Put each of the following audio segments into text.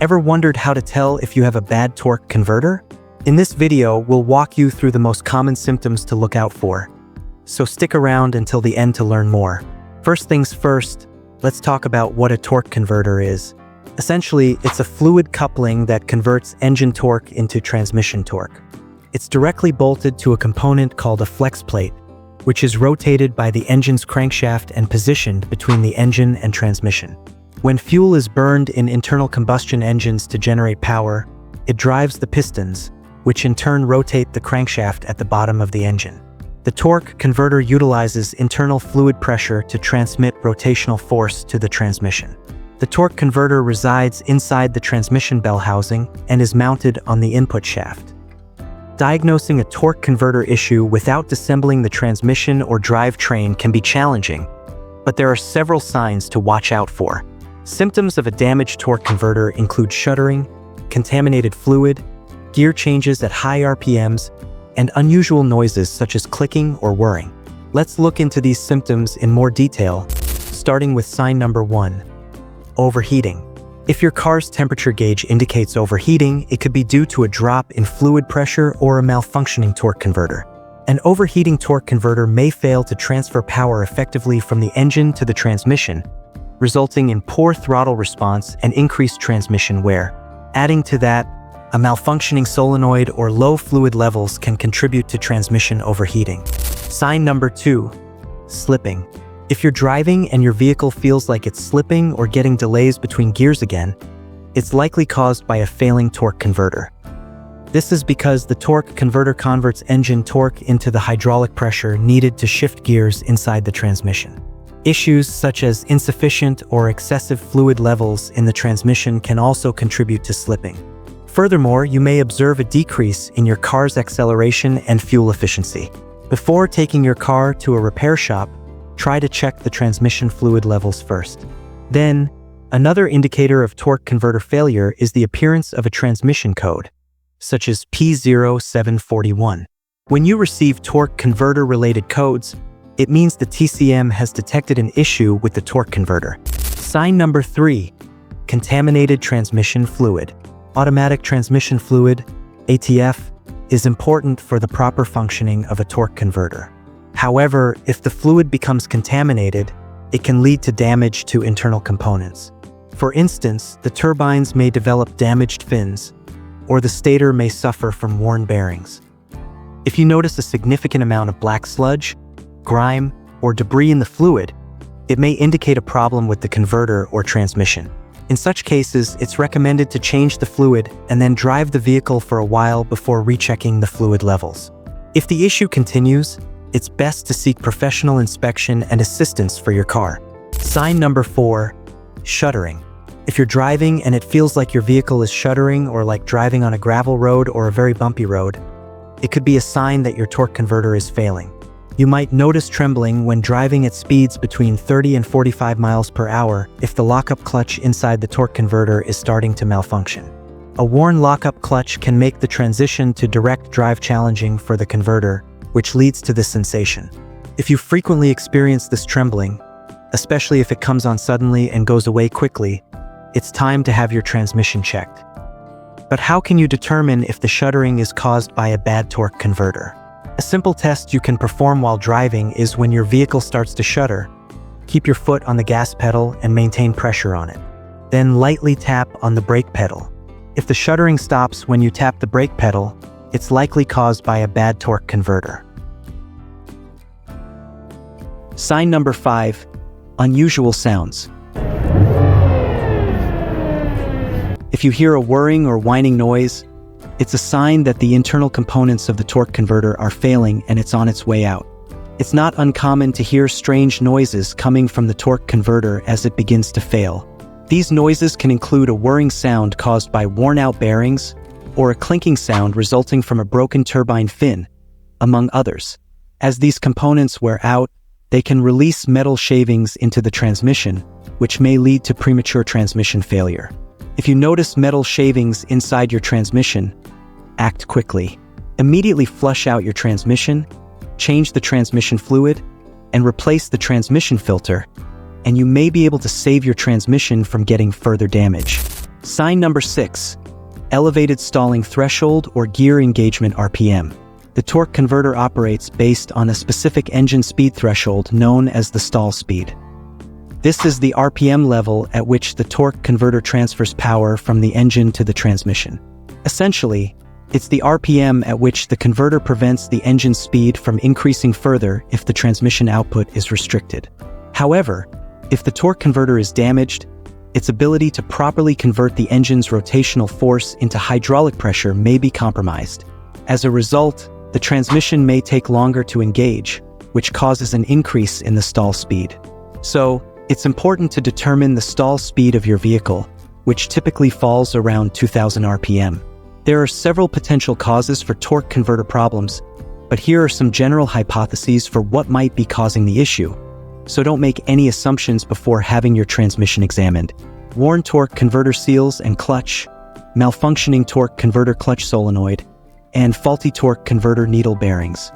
Ever wondered how to tell if you have a bad torque converter? In this video, we'll walk you through the most common symptoms to look out for. So stick around until the end to learn more. First things first, let's talk about what a torque converter is. Essentially, it's a fluid coupling that converts engine torque into transmission torque. It's directly bolted to a component called a flex plate, which is rotated by the engine's crankshaft and positioned between the engine and transmission. When fuel is burned in internal combustion engines to generate power, it drives the pistons, which in turn rotate the crankshaft at the bottom of the engine. The torque converter utilizes internal fluid pressure to transmit rotational force to the transmission. The torque converter resides inside the transmission bell housing and is mounted on the input shaft. Diagnosing a torque converter issue without disassembling the transmission or drivetrain can be challenging, but there are several signs to watch out for. Symptoms of a damaged torque converter include shuddering, contaminated fluid, gear changes at high RPMs, and unusual noises such as clicking or whirring. Let's look into these symptoms in more detail, starting with sign number 1, overheating. If your car's temperature gauge indicates overheating, it could be due to a drop in fluid pressure or a malfunctioning torque converter. An overheating torque converter may fail to transfer power effectively from the engine to the transmission, resulting in poor throttle response and increased transmission wear. Adding to that, a malfunctioning solenoid or low fluid levels can contribute to transmission overheating. Sign number 2, slipping. If you're driving and your vehicle feels like it's slipping or getting delays between gears again, it's likely caused by a failing torque converter. This is because the torque converter converts engine torque into the hydraulic pressure needed to shift gears inside the transmission. Issues such as insufficient or excessive fluid levels in the transmission can also contribute to slipping. Furthermore, you may observe a decrease in your car's acceleration and fuel efficiency. Before taking your car to a repair shop, try to check the transmission fluid levels first. Then, another indicator of torque converter failure is the appearance of a transmission code, such as P0741. When you receive torque converter-related codes, it means the TCM has detected an issue with the torque converter. Sign number 3, contaminated transmission fluid. Automatic transmission fluid, ATF, is important for the proper functioning of a torque converter. However, if the fluid becomes contaminated, it can lead to damage to internal components. For instance, the turbines may develop damaged fins, or the stator may suffer from worn bearings. If you notice a significant amount of black sludge, grime, or debris in the fluid, it may indicate a problem with the converter or transmission. In such cases, it's recommended to change the fluid and then drive the vehicle for a while before rechecking the fluid levels. If the issue continues, it's best to seek professional inspection and assistance for your car. Sign number 4, shuddering. If you're driving and it feels like your vehicle is shuddering or like driving on a gravel road or a very bumpy road, it could be a sign that your torque converter is failing. You might notice trembling when driving at speeds between 30 and 45 miles per hour if the lockup clutch inside the torque converter is starting to malfunction. A worn lockup clutch can make the transition to direct drive challenging for the converter, which leads to this sensation. If you frequently experience this trembling, especially if it comes on suddenly and goes away quickly, it's time to have your transmission checked. But how can you determine if the shuddering is caused by a bad torque converter? A simple test you can perform while driving is when your vehicle starts to shudder, keep your foot on the gas pedal and maintain pressure on it. Then lightly tap on the brake pedal. If the shuddering stops when you tap the brake pedal, it's likely caused by a bad torque converter. Sign number 5, unusual sounds. If you hear a whirring or whining noise, it's a sign that the internal components of the torque converter are failing and it's on its way out. It's not uncommon to hear strange noises coming from the torque converter as it begins to fail. These noises can include a whirring sound caused by worn-out bearings or a clinking sound resulting from a broken turbine fin, among others. As these components wear out, they can release metal shavings into the transmission, which may lead to premature transmission failure. If you notice metal shavings inside your transmission, act quickly. Immediately flush out your transmission, change the transmission fluid, and replace the transmission filter, and you may be able to save your transmission from getting further damage. Sign number 6. Elevated stalling threshold or gear engagement RPM. The torque converter operates based on a specific engine speed threshold known as the stall speed. This is the RPM level at which the torque converter transfers power from the engine to the transmission. Essentially, it's the RPM at which the converter prevents the engine speed from increasing further if the transmission output is restricted. However, if the torque converter is damaged, its ability to properly convert the engine's rotational force into hydraulic pressure may be compromised. As a result, the transmission may take longer to engage, which causes an increase in the stall speed. So, it's important to determine the stall speed of your vehicle, which typically falls around 2000 RPM. There are several potential causes for torque converter problems, but here are some general hypotheses for what might be causing the issue. So don't make any assumptions before having your transmission examined. Worn torque converter seals and clutch, malfunctioning torque converter clutch solenoid, and faulty torque converter needle bearings.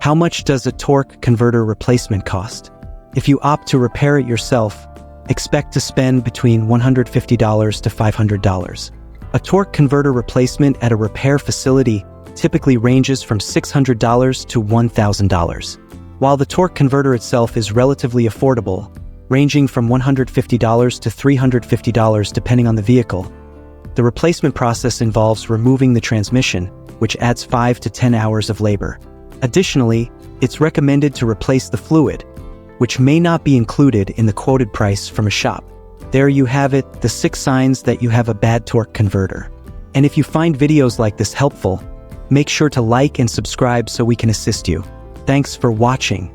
How much does a torque converter replacement cost? If you opt to repair it yourself, expect to spend between $150 to $500. A torque converter replacement at a repair facility typically ranges from $600 to $1,000. While the torque converter itself is relatively affordable, ranging from $150 to $350 depending on the vehicle, the replacement process involves removing the transmission, which adds 5 to 10 hours of labor. Additionally, it's recommended to replace the fluid, which may not be included in the quoted price from a shop. There you have it, the 6 signs that you have a bad torque converter. And if you find videos like this helpful, make sure to like and subscribe so we can assist you. Thanks for watching.